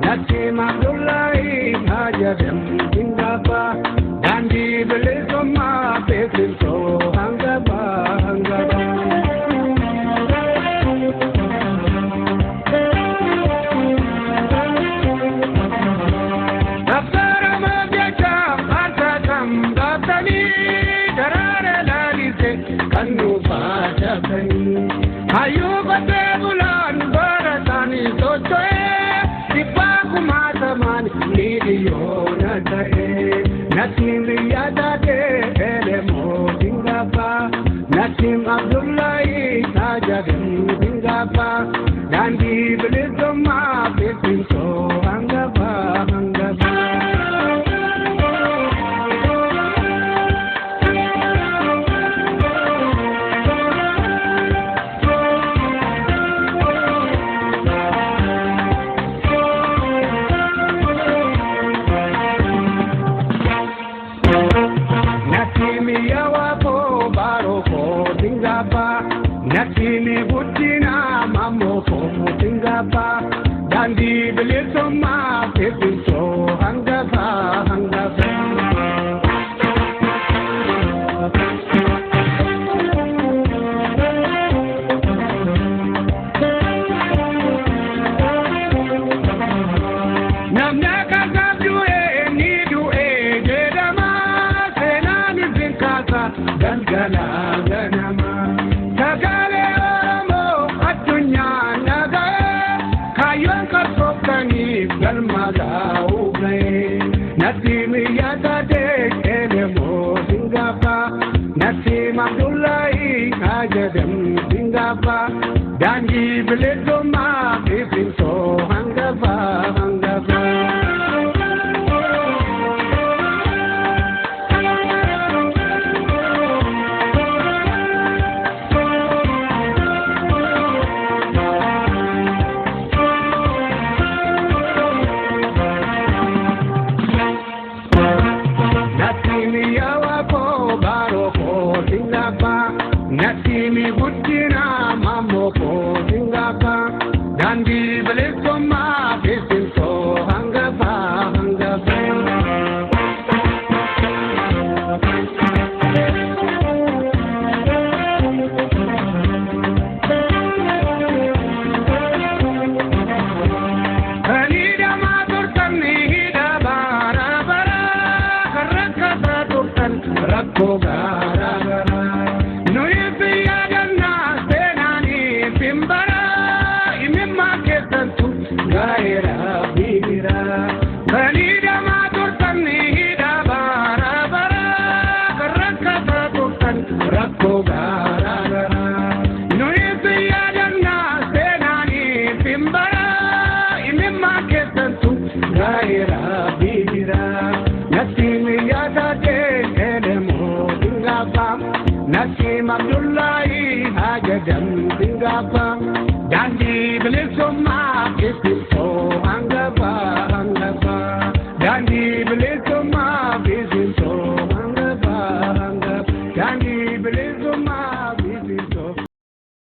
Nasim Abdullahi Hajadam Singapa Dandi Belisoma Pesinto Hangaba Hangaba Daftarama Byacha Bhartatam Gatani Darare Lalite Kannu Pachatani Ayubate Bulan Bharatani Sochoe Nasim Yadade Elemo Singapa Nasim Abdullahi Tajadam Singapa Dandi Belisoma Pesinto Hangaba Hangaba Natini Butina Mammo Singapa Dandi Belisoma Pesinto Hangaba Hangaba Namnaka Sabdue Nidue Gedama Senani Zinkasa Gangana Ganama Nagale Oromo Atunya Nagae Kayon Kasokani Galmaga Ugae Nasim Yadade Elemo Singapa Nasim Abdullahi Hajadam Singapa Dandi Belisoma Pesinto Hangaba Hangaba Nasimi Butina Mammo Singapa Dandi Belisoma Pesinto Hangaba Hangaba Hanida Maturtan Hida Bara Bara Karakata Turtan Rakko Gara Gara Gaira Bira Banida Maturtan Hida Bara Bara Karakata Turtan Rakko Gara Gara Nuisi Yadana Senani Pimbara Imimma Ketantu Gaira Bira Nasim Yadade Elemo Singapa Nasim Abdullahi Hajadam Singapa Dandi Belisoma Pesinto Hangaba Hangaba Dandi Belisoma Pesinto Hangaba Hangaba Dandi Belisoma Pesinto